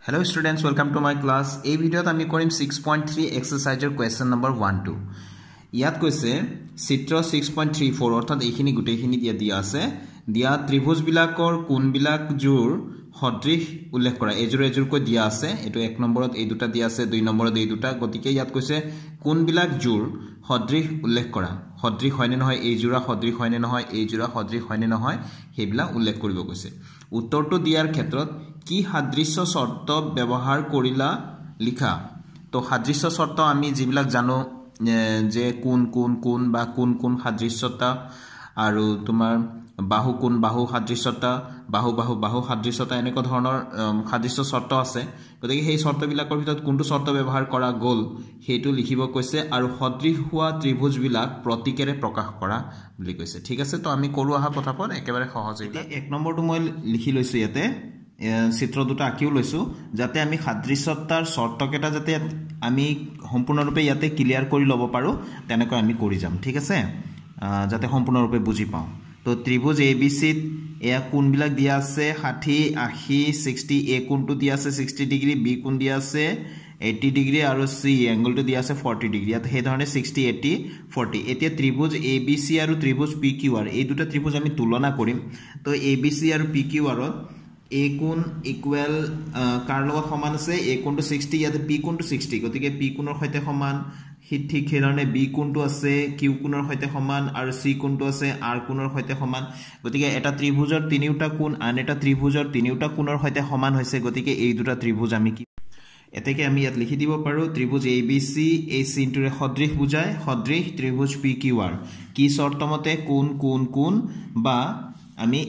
Hello students, welcome to my class. এই ভিডিওত আমি কৰিম 6.3 এক্সাৰসাইজৰ কোৱেশ্চন নম্বৰ 1 2 ইয়াত কৈছে চিত্ৰ 6.34 অৰ্থাৎ এইখিনি গুটেইখিনি দিয়া আছে দিয়া ত্ৰিভুজ বিলাকৰ কোন বিলাক জোৰ সদৃশ উল্লেখ কৰা এজোৰ কৈ দিয়া আছে এটো 1 নম্বৰত এই দুটা দিয়া আছে 2 নম্বৰত এই দুটা গতিকে ইয়াত কৈছে কোন বিলাক জোৰ সদৃশ উল্লেখ কৰা সদৃশ হয়নে নহয় এই জোৰা সদৃশ হয়নে নহয় এই জোৰা সদৃশ হয়নে নহয় হেবিলা উল্লেখ কৰিব কৈছে উত্তৰটো দিয়াৰ ক্ষেত্ৰত কি সাদৃশ্য শর্ত ব্যবহার করিলা লিখা তো সাদৃশ্য শর্ত আমি যিবিলাক জানো যে কোন কোন কোন বা কোন কোন সাদৃশ্যতা আৰু তোমাৰ বাহু কোন বাহু সাদৃশ্যতা বাহু বাহু বাহু সাদৃশ্যতা এনেক ধৰণৰ সাদৃশ্য শৰ্ত আছে গতিকে সেই শৰ্তবিলাকৰ ভিতৰত কোনটো শৰ্ত ব্যৱহাৰ কৰা গল হেতু লিখিব কৈছে আৰু সদৃশ হোৱা ত্ৰিভুজ বিলাক প্ৰতীকেৰে প্ৰকাশ কৰা বুলি কৈছে ঠিক আছে তো আমি কৰো আহা পথাপত একেবাৰে সহজ এটা এক নম্বৰটো মই লিখি লৈছো ইয়াতে চিত্ৰ দুটা আঁকিও লৈছো যাতে আমি সাদৃশ্যতাৰ শৰ্তকেটা যাতে আমি সম্পূৰ্ণৰূপে ইয়াতে ক্লিয়াৰ কৰি লব পাৰো তেনেকৈ আমি কৰি যাম ঠিক আছে যাতে সম্পূৰ্ণৰূপে বুজি পাওঁ তো ত্ৰিভুজ ABC এয়া কোণ বিলাক দিয়া আছে 60 80 60 এ কোণটো দিয়া আছে 60 ডিগ্ৰী বি কোণ দিয়া আছে 80 ডিগ্ৰী আৰু সি এংগলটো দিয়া আছে 40 ডিগ্ৰী ইয়াত হে ধৰণে 60 80 40 এতিয়া ত্ৰিভুজ ABC আৰু ত্ৰিভুজ PQR এই দুটা ত্ৰিভুজ আমি তুলনা কৰিম তো ABC আৰু PQR A কোণ ইকুৱেল কাৰ লগত সমান আছে A কোণটো 60 ইয়াতে P কোণটো 60 গতিকে P কোণৰ সৈতে সমান ঠিক হেৰণে B কোণটো আছে Q কোণৰ সৈতে সমান আৰু C কোণটো আছে R কোণৰ সৈতে সমান গতিকে এটা ত্ৰিভুজৰ তিনিটা কোণ আন এটা ত্ৰিভুজৰ তিনিটা কোণৰ সৈতে সমান হৈছে গতিকে এই দুটা ত্ৰিভুজ আমি কি এতেকে আমি ইয়াত লিখি দিব পাৰো ত্ৰিভুজ ABC এই চিনটোৰে সদৃশ বুজায় সদৃশ ত্ৰিভুজ PQR কি শৰ্তমতে কোণ কোণ কোণ বা আমি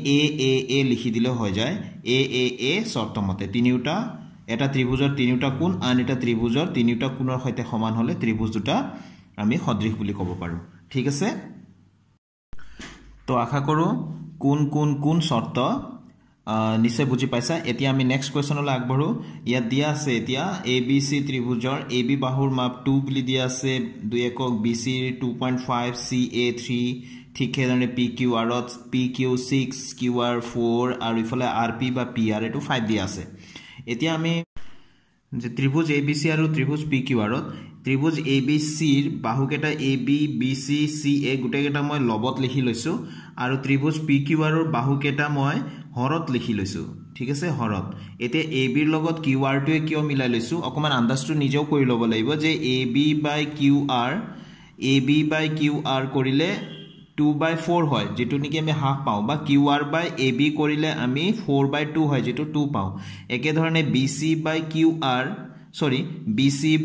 A লিখি দিলে হৈ যায় A শর্তমতে তিনিটা এটা ত্ৰিভুজৰ তিনিটা কোণ আন এটা ত্ৰিভুজৰ তিনিটা কোণৰ সৈতে সমান হলে ত্ৰিভুজ দুটা আমি সদৃশ বুলি ক'ব পাৰো ঠিক আছে তো আশা কৰো কোণ কোণ কোণ শৰ্ত নিশ্চয় বুজি পাইছা এতিয়া আমি নেক্সট কোৱেশ্চনলৈ আগবঢ়ো ইয়াত দিয়া আছে এতিয়া ABC ত্ৰিভুজৰ AB বাহুৰ মাপ 2 বুলি দিয়া আছে 2 একক BC 2.5 CA 3 ঠিক হেৰণে PQR PQ 6 QR 4 আৰু ইফালে RP বা PR এটো 5 দিয়া আছে এতিয়া আমি যে ত্ৰিভুজ ABC আৰু ত্ৰিভুজ PQR ত্ৰিভুজ ABC ৰ বাহুকেটা AB BC CA গুটেকেটা মই লবত লিখি লৈছো আৰু ত্ৰিভুজ PQR ৰ বাহুকেটা মই হৰত লিখি লৈছো ঠিক আছে হৰত এতিয়া AB ৰ লগত QR টোৱে কিয় মিলাই লৈছো অকমান আন্দাজটো নিজেও কৰি লব লাগিব যে AB by QR কৰিলে 2/4 হয় যেটো নেকি আমি হাফ পাও বা QR by AB কৰিলে আমি 4/2 হয় যেটো 2 পাও একে ধৰণে BC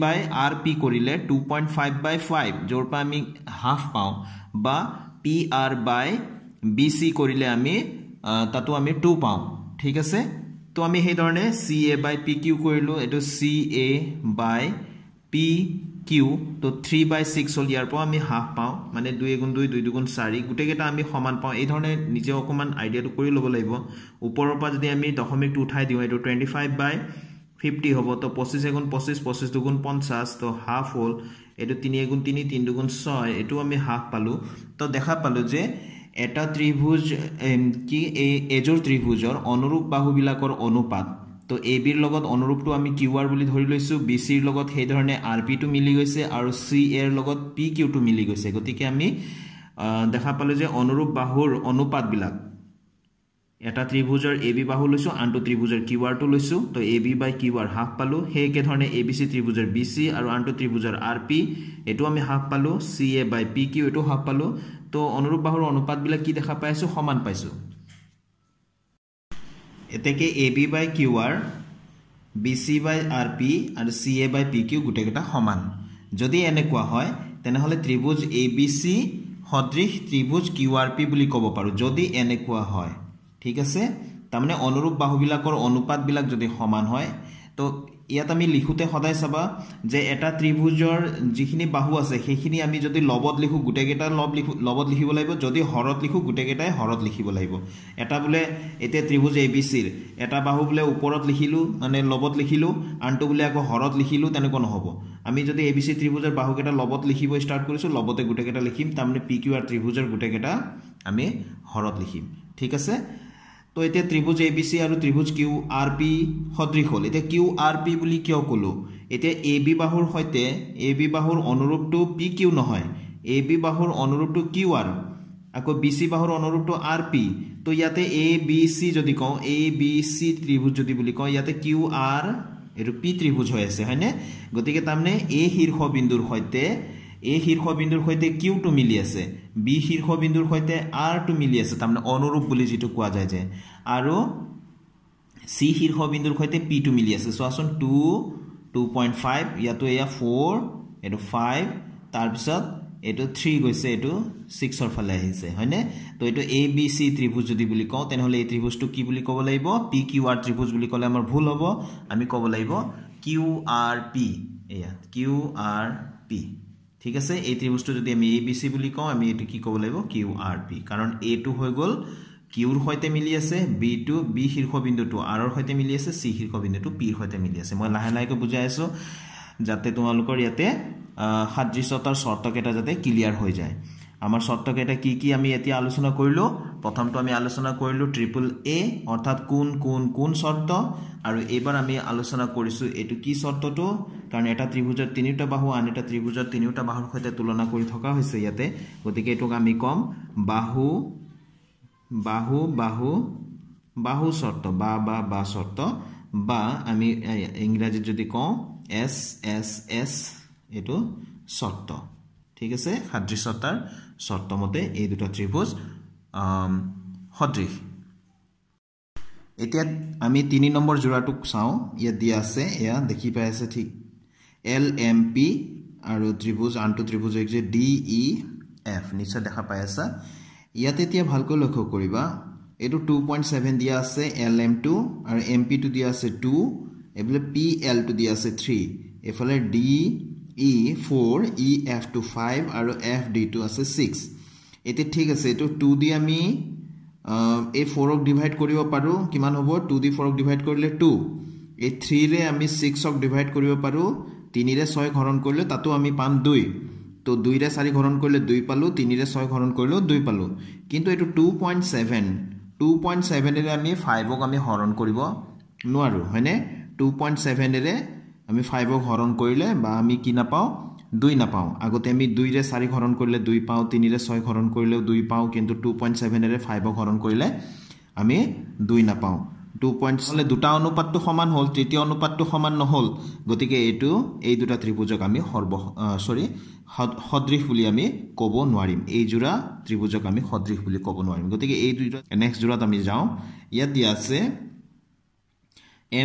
by RP কৰিলে 2.5/5 জৰপা আমি হাফ পাও বা PR by BC কৰিলে আমি তাতো আমি 2 পাও ঠিক আছে তো আমি সেই ধৰণে CA by PQ কৰিলো এটো CA by PQ তো 3/6 হল ইয়াৰ পৰা আমি হাফ পাও মানে 2 গুণ 2 2 গুণ 4 গুটেকেটা আমি সমান পাও এই ধৰণে নিজে অকমান আইডিয়াটো কৰি লব লাগিব ওপৰৰ পৰা যদি আমি দশমিকটো উঠাই দিও এটো 25/50 হ'ব তো 25 গুণ 25 25 গুণ 50 তো হাফ হল এটো 3 গুণ 3 3 গুণ 6 এটো আমি হাফ পালো তো দেখা পালো যে এটা ত্ৰিভুজ কি এজোৰ ত্ৰিভুজৰ অনুৰূপ বাহুবিলাকৰ অনুপাত তো AB ৰ লগত অনুৰূপটো আমি QR বুলি ধৰি লৈছো BC ৰ লগত সেই ধৰণে RP টো মিলি গৈছে আৰু CA ৰ লগত PQ টো মিলি গৈছে গতিকে আমি দেখা পালো যে অনুৰূপ বাহুৰ অনুপাত বিলাক এটা ত্ৰিভুজৰ AB বাহু লৈছো আনটো ত্ৰিভুজৰ QR টো লৈছো তো AB by QR হাফ পালো সেই কে ধৰণে ABC ত্ৰিভুজৰ BC আৰু আনটো ত্ৰিভুজৰ RP এটো আমি হাফ পালো CA by PQ এটো হাফ পালো তো অনুৰূপ বাহুৰ অনুপাত বিলাক কি দেখা পাইছো সমান পাইছো এতেকে AB by QR BC by RP আৰু CA by PQ গুটেকেটা সমান যদি এনেকুৱা হয় তেনেহলে ত্ৰিভুজ ABC সদৃশ ত্ৰিভুজ QRP বুলি ক'ব পাৰো যদি এনেকুৱা হয় ঠিক আছে তাৰমানে অনুৰূপ বাহুবিলাকৰ অনুপাত বিলাক যদি সমান হয় তো ইয়াত আমি লিখোতে সদায় চাবা যে এটা ত্ৰিভুজৰ যিখিনি বাহু আছে সেইখিনি আমি যদি লবত লিখো গুটেকেটা লবত লিখিব লাগিব যদি হৰত লিখো গুটেকেটাই হৰত লিখিব লাগিব এটা বুলে এতে ত্ৰিভুজ ABC ৰ এটা বাহু বুলে ওপৰত লিখিলো মানে লবত লিখিলো আনটো বুলে আকৌ হৰত লিখিলো তেনেকৈ নহব আমি যদি ABC ত্ৰিভুজৰ বাহুকেটা লবত লিখিব ষ্টাৰ্ট কৰিছো লবতে গুটেকেটা লিখিম তাৰমানে PQR ত্ৰিভুজৰ গুটেকেটা আমি হৰত লিখিম ঠিক আছে তো এতিয়া ত্ৰিভুজ ABC আৰু ত্ৰিভুজ QRP সদৃশ হ'ল এতিয়া QRP বুলি কিয় কলো এতিয়া AB বাহুৰ সৈতে AB বাহুৰ অনুৰূপটো PQ নহয় AB বাহুৰ অনুৰূপটো QR আকৌ BC বাহুৰ অনুৰূপটো RP তো ইয়াতে ABC যদি কওঁ ABC ত্ৰিভুজ যদি বুলি কওঁ ইয়াতে QR এটো P ত্ৰিভুজ হৈ আছে হয়নে গতিকে তামনে A শীৰ্ষবিন্দুৰ সৈতে A শীৰ্ষবিন্দুৰ সৈতে Q টো মিলি আছে B শীৰ্ষবিন্দুৰ সৈতে R টো মিলি আছে তামনে অনুৰূপ বুলি যেটো কোৱা যায় যে আৰু C শীৰ্ষবিন্দুৰ সৈতে P টো মিলি আছে সোৱাচোন 2.5 ইয়াতো এয়া 4 এটো 5 তাৰ পিছত এটো 3 গৈছে এটো 6 ৰ ফালে আহিছে হয়নে তো এটো ABC ত্ৰিভুজ যদি বুলি কওঁ তেনেহলে এই ত্ৰিভুজটো কি বুলি ক'ব লাগিব PQR ত্ৰিভুজ বুলি ক'লে আমাৰ ভুল হ'ব আমি ক'ব লাগিব QRP এয়া QRP ঠিক আছে এই ত্ৰিভুজটো যদি আমি ABC বুলি কওঁ আমি এটো কি ক'ব লাগিব QRP কাৰণ A টো হৈ গল Q ৰ সৈতে মিলি আছে B টো B শীৰ্ষবিন্দুটো R ৰ সৈতে মিলি আছে C শীৰ্ষবিন্দুটো P ৰ সৈতে মিলি আছে মই লাহে লাহেকৈ বুজাই আছো যাতে তোমালোকৰ ইয়াতে সাদৃশ্যতাৰ শৰ্তকেটা যাতে ক্লিয়াৰ হৈ যায় আমাৰ শৰ্তকেটা কি কি আমি এতিয়া আলোচনা কৰিলো প্ৰথমটো আমি আলোচনা কৰিলো ট্ৰিপল A অৰ্থাৎ কোন শৰ্ত আৰু এবাৰ আমি আলোচনা কৰিছো এটো কি শৰ্তটো কাৰণ এটা ত্ৰিভুজৰ তিনিটা বাহু আন এটা ত্ৰিভুজৰ তিনিটা বাহুৰ সৈতে তুলনা কৰি থকা হৈছে ইয়াতে গতিকে এটোক আমি কম বাহু শৰ্ত বা শৰ্ত বা আমি ইংৰাজীত যদি কওঁ SSS এটো শৰ্ত ঠিক আছে সাদৃশ্যতাৰ শৰ্ত মতে এই দুটা ত্ৰিভুজ সদৃশ এতিয়া আমি 3 নম্বৰ জোড়াটোক চাও ইয়াত দিয়া আছে এয়া দেখি পাই আছে ঠিক LMP আৰু ত্ৰিভুজ আনটো ত্ৰিভুজ হৈছে DEF নিশ্চয় দেখা পাই আছে ইয়াত এতিয়া ভালকৈ লক্ষ্য কৰিবা এটো 2.7 দিয়া আছে LM2 আৰু MP2 দিয়া আছে 2 এফালে PL2 দিয়া আছে 3 এফালে DE4 EF2 5 আৰু FD2 আছে 6 এতে ঠিক আছে এটো 2 দি আমি এই 4 ক ডিভাইড কৰিব পাৰো কিমান হ'ব 2 দি 4 ক ডিভাইড কৰিলে 2 এই 3 ৰে আমি 6 ক ডিভাইড কৰিব পাৰো 3 ৰে 6 ঘৰণ কৰিলে তাতো আমি পাম 2 তো 2 ৰে 4 ঘৰণ কৰিলে 2 পালো 3 ৰে 6 ঘৰণ কৰিলে 2 পালো কিন্তু এটো 2.7 ৰে আমি 5 ক আমি হৰণ কৰিব নোৱাৰো হয়নে 2.7 ৰে আমি 5 ক হৰণ কৰিলে বা আমি কি নাপাও 2 নাপাও আগতে আমি 2 ৰে 4 হৰণ কৰিলে 2 পাও 3 ৰে 6 হৰণ কৰিলে 2 পাও কিন্তু 2.7 ৰে 5 ক হৰণ কৰিলে আমি 2 নাপাও 2 হলে দুটা অনুপাতটো সমান হল তৃতীয় অনুপাতটো সমান নহল গতিকে এটো এই দুটা ত্ৰিভুজক আমি সদৃশ বুলি আমি ক'ব নোৱাৰিম এই জোড়া ত্ৰিভুজক আমি সদৃশ বুলি ক'ব নোৱাৰিম গতিকে এই দুটা নেক্সট জোড়াত আমি যাও ইয়াত দিয়া আছে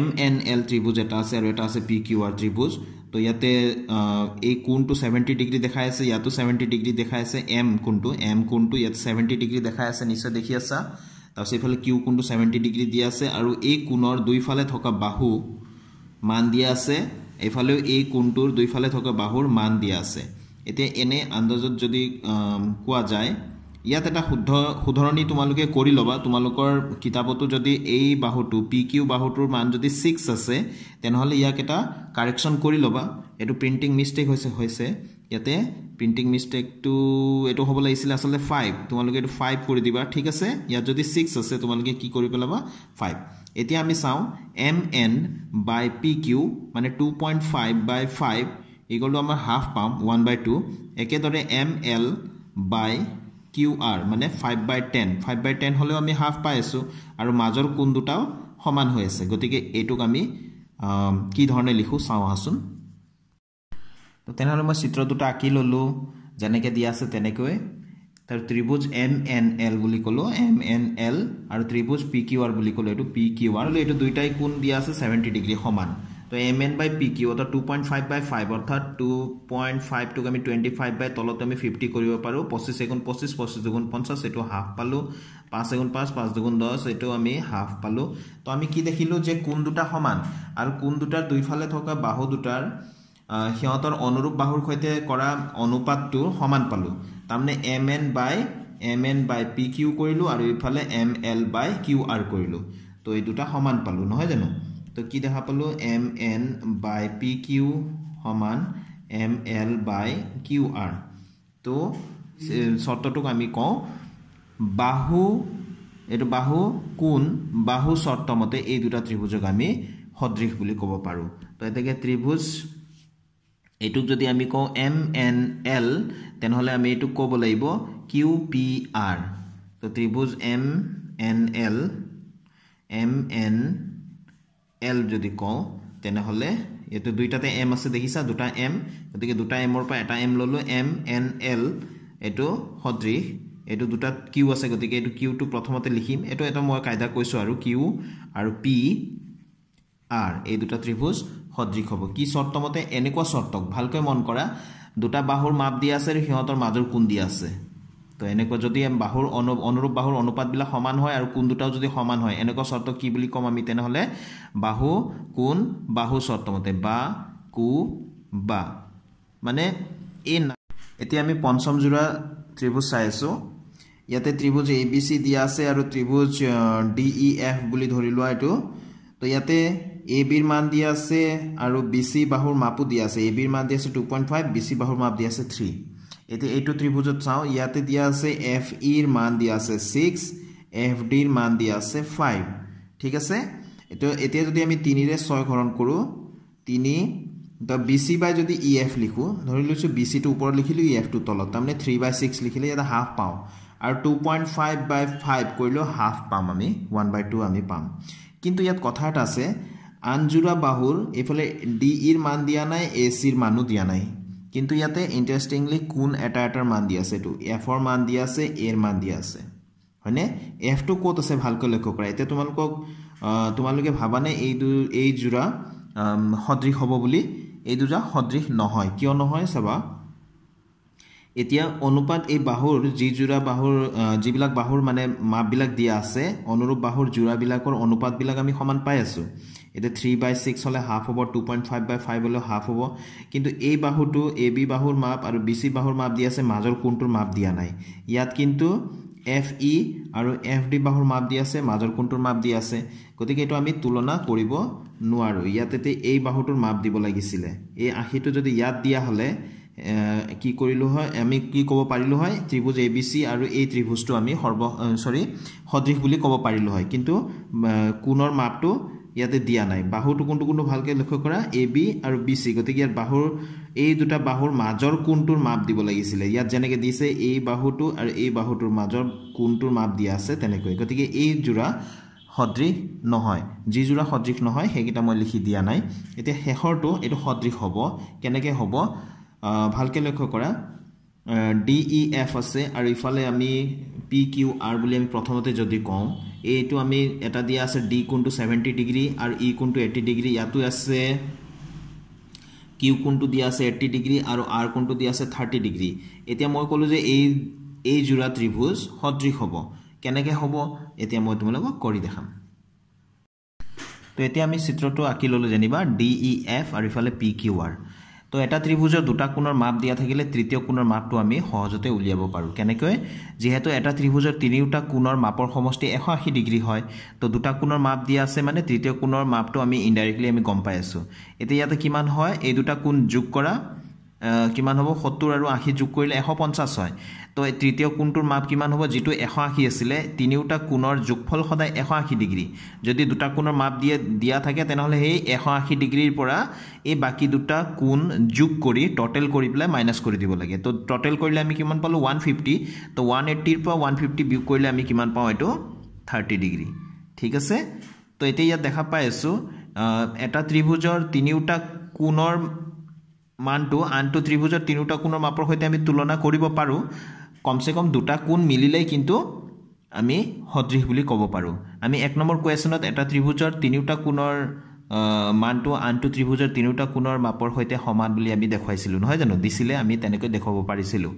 MNL ত্ৰিভুজ এটা আছে আৰু এটা আছে PQR ত্ৰিভুজ তো ইয়াতে এই কোণটো 70 ডিগ্ৰী দেখাই আছে ইয়াতো 70 ডিগ্ৰী দেখাই আছে M কোণটো ইয়াত 70 ডিগ্ৰী দেখাই আছে নিশ্চয় দেখি আছা তাৰপিছত ইফালে Q কোণটো 70 ডিগ্ৰী দিয়া আছে আৰু এই কোণৰ দুইফালে থকা বাহু মান দিয়া আছে এফালেও এই কোণটোৰ দুইফালে থকা বাহুৰ মান দিয়া আছে এতিয়া এনে আন্দাজত যদি কোৱা যায় ইয়াত এটা শুধৰণী তোমালোকে কৰি লবা তোমালোকৰ কিতাপতো যদি এই বাহুটো PQ বাহুটোৰ মান যদি 6 আছে তেনেহলে ইয়াক এটা কাৰেকচন কৰি লবা এটো প্ৰিন্টিং মিস্টেক হৈছে ইয়াতে প্ৰিন্টিং মিস্টেকটো এটো হ'ব লাগিছিল আসলে 5 তোমালোকে এটো 5 কৰি দিবা ঠিক আছে ইয়াত যদি 6 আছে তোমালোকে কি কৰি পেলাবা 5 এতিয়া আমি চাও MN by PQ মানে 2.5 by 5 ইকুয়াল টু আমাৰ হাফ পাম 1/2 একেদৰে ML by QR মানে 5/10 হলেও আমি হাফ পাই আছো আৰু মাজৰ কোণ দুটাও সমান হৈ আছে গতিকে এটোক আমি কি ধৰণে লিখো চাও আহাচোন তো তেনেহলে মই চিত্ৰ দুটা আঁকি ললো যেনেকৈ দিয়া আছে তেনেকৈ তাৰ ত্ৰিভুজ MNL বুলি কলো MNL আৰু ত্ৰিভুজ PQR বুলি কলো এটো PQR আৰু এটো দুইটাই কোণ দিয়া আছে 70 ডিগ্ৰী সমান তো MN by PQ অৰ্থাৎ 2.5 by 5 অৰ্থাৎ 2.5 টুক আমি 25 by তলত আমি 50 কৰিব পাৰো 25 গুণ 25 25 গুণ 50 এটো হাফ পালো 5 গুণ 5 5 গুণ 10 এটো আমি হাফ পালো তো আমি কি দেখিলো যে কোণ দুটা সমান আৰু কোণ দুটাৰ দুইফালে থকা বাহু দুটাৰ হিয়তৰ অনুৰূপ বাহুৰ সৈতে কৰা অনুপাতটো সমান পালো তাৰমানে MN by PQ কৰিলো আৰু ইফালে ML by QR কৰিলো তো এই দুটা সমান পালো নহয় জানো তো কি দেখা পালো MN by PQ সমান ML by QR তো শর্তটোক আমি কওঁ বাহু এটো বাহু কোণ বাহু শর্ত মতে এই দুটা ত্রিভুজক আমি সদৃশ বুলি ক'ব পাৰো তো এতেকে ত্রিভুজ এটুক যদি আমি কও MNL তেনহলে আমি এটুক ক'ব লাগিব QPR তো ত্রিভুজ MNL যদি কও তেনহলে এটো দুইটাতে M আছে দেখিছা দুটা M গতিকে দুটা M ৰ পৰা এটা M ললো MNL এটো সদৃশ এটো দুটা Q আছে গতিকে এটো Q টু প্ৰথমতে লিখিম এটো এটা মই কায়দা কৈছো আৰু Q আৰু P R এই দুটা ত্ৰিভুজ সদৃশ হ'ব কি শৰ্ত মতে এনেকুৱা শৰ্তক ভালকৈ মন কৰা দুটা বাহুৰ মাপ দিয়া আছে আৰু হিহঁতৰ মাজৰ কোণ দিয়া আছে তো এনেকুৱা যদি বাহুৰ অনুৰূপ বাহুৰ অনুপাত বিলা সমান হয় আৰু কোণ দুটাও যদি সমান হয় এনেকুৱা শর্ত কি বুলি কম আমি তেনহলে বাহু কোণ বাহু শর্ত মতে বা কু বা মানে এই এতিয়া আমি পঞ্চম জোড়া ত্রিভুজ চাই আছো ইয়াতে ত্রিভুজ ABC দিয়া আছে আৰু ত্ৰিভুজ DEF বুলি ধৰি লোৱা এটো তো ইয়াতে AB ৰ মান দিয়া আছে আৰু BC বাহুৰ মাপও দিয়া আছে AB ৰ মান দিয়া আছে 2.5 BC বাহুৰ মাপ দিয়া আছে 3 এতে এইটো ত্ৰিভুজত চাও ইয়াতে দিয়া আছে FE ৰ মান দিয়া আছে 6 FD ৰ মান দিয়া আছে 5 ঠিক আছে এটো এতিয়া যদি আমি 3 ৰে 6 ঘৰণ কৰো 3 তো BC বাই যদি EF লিখো ধৰি লৈছো BC টো ওপৰত লিখিলো EF টো তলত তাৰমানে 3/6 লিখিলে এটা হাফ পাও আৰু 2.5/5 কৰিলো হাফ পাম আমি 1/2 আমি পাম কিন্তু ইয়াত কথা এটা আছে আনজোড়া বাহুৰ এফালে DE ৰ মান দিয়া নাই AC ৰ মানো দিয়া নাই কিন্তু ইয়াতে ইন্টাৰেস্টিংলি কোণ এটাৰ মান দিয়া আছে এটো F ৰ মান দিয়া আছে A ৰ মান দিয়া আছে হয়নে F টো ক'ত আছে ভালকৈ লক্ষ্য কৰা এতিয়া তোমালোকে ভাবানে এই জোড়া সদৃশ হ'ব বুলি এই দুটা সদৃশ নহয় কিয় নহয় চাবা এতিয়া অনুপাত এই বাহুৰ যি জোড়া বাহুৰ যিবিলাক বাহুৰ মানে মাপ বিলাক দিয়া আছে অনুৰূপ বাহুৰ জোড়া বিলাকৰ অনুপাত বিলাক আমি সমান পাই আছো এটা 3/6 হলে হাফ হ'ব 2.5/5 হলে হাফ হ'ব কিন্তু এই বাহুটো AB বাহুৰ মাপ আৰু BC বাহুৰ মাপ দিয়া আছে মাজৰ কোণটোৰ মাপ দিয়া নাই ইয়াত কিন্তু FE আৰু FD বাহুৰ মাপ দিয়া আছে মাজৰ কোণটোৰ মাপ দিয়া আছে গতিকে এটো আমি তুলনা কৰিব নোৱাৰো ইয়াতে এই বাহুটোৰ মাপ দিব লাগিছিল এই আখিটো যদি ইয়াত দিয়া হলে কি কৰিলো হয় আমি কি ক'ব পাৰিলো হয় ত্ৰিভুজ ABC আৰু এই ত্ৰিভুজটো আমি সদৃশ বুলি ক'ব পাৰিলো হয় কিন্তু কোণৰ মাপটো ইয়াতে দিয়া নাই বাহুটো কোনটো ভালকৈ লক্ষ্য কৰা AB আৰু BC গতিকে ইয়াৰ বাহুৰ এই দুটা বাহুৰ মাজৰ কোণটোৰ মাপ দিব লাগিছিল ইয়াত যেনেকৈ দিছে এই বাহুটো আৰু এই বাহুটোৰ মাজৰ কোণটোৰ মাপ দিয়া আছে তেনেকৈ গতিকে এই জোড়া সদৃশ নহয় যি জোড়া সদৃশ নহয় হেকিটা মই লিখি দিয়া নাই এতিয়া শেষৰটো এটো সদৃশ হ'ব কেনেকৈ হ'ব ভালকৈ লক্ষ্য কৰা DEF আছে আৰু ইফালে আমি PQR বুলি আমি প্ৰথমতে যদি কওঁ এইটো আমি এটা দিয়া আছে D কোণটো 70 ডিগ্ৰী আৰু E কোণটো 80 ডিগ্ৰী ইয়াতো আছে Q কোণটো দিয়া আছে 80 ডিগ্ৰী আৰু R কোণটো দিয়া আছে 30 ডিগ্ৰী এতিয়া মই কলো যে এই জোড়া ত্ৰিভুজ সদৃশ হ'ব কেনেকৈ হ'ব এতিয়া মই তোমালোকক কৰি দেখাম তো এতিয়া আমি চিত্ৰটো আঁকি ললো জানিবা DEF আৰু ইফালে PQR তো এটা ত্ৰিভুজৰ দুটা কোণৰ মাপ দিয়া থাকিলে তৃতীয় কোণৰ মাপটো আমি সহজতে উলিয়াব পাৰো কেনেকৈ যেহেতু এটা ত্ৰিভুজৰ তিনিটা কোণৰ মাপৰ সমষ্টি 180 ডিগ্ৰী হয় তো দুটা কোণৰ মাপ দিয়া আছে মানে তৃতীয় কোণৰ মাপটো আমি ইনডাইৰেক্টলি আমি গম পাই আছো এতিয়া ইয়াতে কিমান হয় এই দুটা কোণ যোগ কৰা কিমান হ'ব 70 আৰু 80 যোগ কৰিলে 150 হয় তো এই তৃতীয় কোণটোৰ মাপ কিমান হ'ব যেটো 180 আছিল তিনিটা কোণৰ যোগফল সদায় 180 ডিগ্ৰী যদি দুটা কোণৰ মাপ দিয়া থাকে তেনেহলে এই 180 ডিগ্ৰীৰ পৰা এই বাকি দুটা কোণ যোগ কৰি টোটাল কৰি পেলাই মাইনাস কৰি দিব লাগে তো টোটাল কৰিলে আমি কিমান পালো 150 তো 180 ৰ পৰা 150 বিয়োগ কৰিলে আমি কিমান পাও এটো 30 ডিগ্ৰী ঠিক আছে তো এতিয়া ইয়াত দেখা পাই আছো এটা ত্ৰিভুজৰ তিনিটা কোণৰ মানটো আনটো ত্ৰিভুজৰ তিনিটা কোণৰ মাপৰ সৈতে আমি তুলনা কৰিব পাৰো কমসে কম দুটা কোণ মিলিলেই কিন্তু আমি সদৃশ বুলি ক'ব পাৰো আমি এক নম্বৰ কোৱেশ্যনত এটা ত্ৰিভুজৰ তিনিটা কোণৰ মানটো আনটো ত্ৰিভুজৰ তিনিটা কোণৰ মাপৰ সৈতে সমান বুলি আমি দেখাইছিলো নহয় জানো দিছিলে আমি তেনেকৈ দেখাব পাৰিছিলো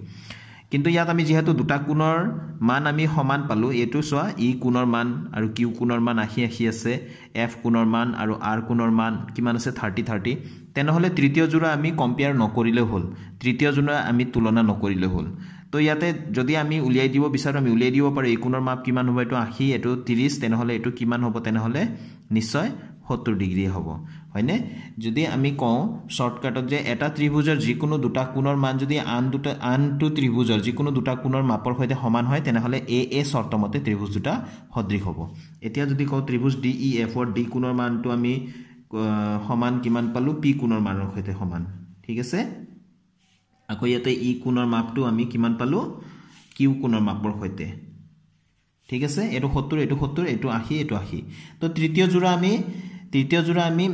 কিন্তু ইয়াত আমি যেহেতু দুটা কোণৰ মান আমি সমান পালো এটো সোৱা ই কোণৰ মান আৰু কিউ কোণৰ মান আহি আছে এফ কোণৰ মান আৰু আৰ কোণৰ মান কিমান আছে 30 তেনেহলে তৃতীয় জোড়া আমি কম্পেয়াৰ নকৰিলে হল তৃতীয় জোড়া আমি তুলনা নকৰিলে হল তো ইয়াতে যদি আমি উলিয়াই দিব বিচাৰো আমি উলিয়াই দিব পাৰো এই কোণৰ মাপ কিমান হ'ব এটো 80 এটো 30 তেনেহলে এটো কিমান হ'ব তেনেহলে নিশ্চয় 70 ডিগ্ৰী হ'ব হয়নে যদি আমি কওঁ শৰ্টকাটত যে এটা ত্ৰিভুজৰ যিকোনো দুটা কোণৰ মান যদি আনটো ত্ৰিভুজৰ যিকোনো দুটা কোণৰ মাপৰ সৈতে সমান হয় তেনেহলে এ শৰ্তমতে ত্ৰিভুজ দুটা সদৃশ হ'ব এতিয়া যদি কওঁ ত্ৰিভুজ DEF ৰ ডি কোণৰ মানটো আমি সমান কিমান পালো পি কোণৰ মানৰ সৈতে সমান ঠিক আছে আকৌ ইয়াতে ই কোণৰ মাপটো আমি কিমান পালো কিউ কোণৰ মাপৰ সৈতে ঠিক আছে এটো 70 এটো 70 এটো 80 এটো 80 তো তৃতীয় জোড়া আমি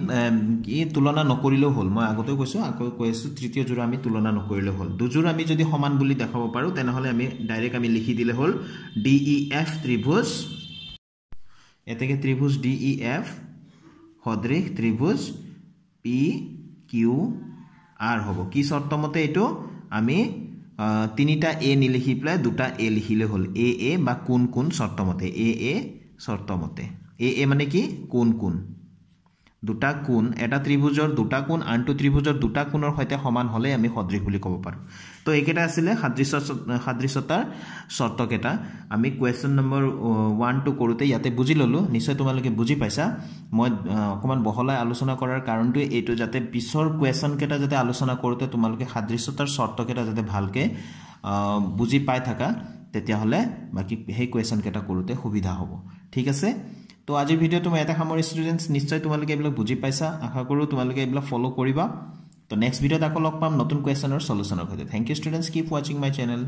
কি তুলনা নকৰিলেও হল মই আগতে কৈছো আকৌ কৈছো তৃতীয় জোড়া আমি তুলনা নকৰিলেও হল দুজোড়া আমি যদি সমান বুলি দেখাব পাৰো তেনেহলে আমি ডাইৰেক্ট আমি লিখি দিলে হল DEF ত্রিভুজ এতেকে ত্রিভুজ DEF সদৃশ ত্রিভুজ PQR হ'ব কি শর্তমতে এটো আমি তিনিটা এ নিলিখি প্লাই দুটা এ লিখিলে হল এ বা কোন শর্তমতে এ শর্তমতে এ মানে কি কোন দুটা কোণ এটা ত্ৰিভুজৰ দুটা কোণ আনটো ত্ৰিভুজৰ দুটা কোণৰ সৈতে সমান হলে আমি সদৃশ বুলি ক'ব পাৰো তো একেটা আছিল সাদৃশ্যতাৰ শৰ্তকেটা আমি কোৱেশ্চন নম্বৰ 1 2 কৰোতে ইয়াতে বুজি ললো নিশ্চয় তোমালোকে বুজি পাইছা মই অকমান বহলাই আলোচনা কৰাৰ কাৰণটো এইটো যাতে পিছৰ কোৱেশ্চন কেটা যাতে আলোচনা কৰোতে তোমালোকে সাদৃশ্যতাৰ শৰ্তকেটা যাতে ভালকে বুজি পাই থাকা তেতিয়া হলে বাকি সেই কোৱেশ্চন কেটা কৰোতে সুবিধা হ'ব ঠিক আছে তো আজিৰ ভিডিওটো মই এটা সামৰি ষ্টুডেন্টস নিশ্চয় তোমালোকে এইবিলাক বুজি পাইছা আশা কৰো তোমালোকে এইবিলাক ফলো কৰিবা তো নেক্সট ভিডিওত আকৌ লগ পাম নতুন কোৱেশ্চনৰ সলিউশনৰ সৈতে thank you students keep watching my channel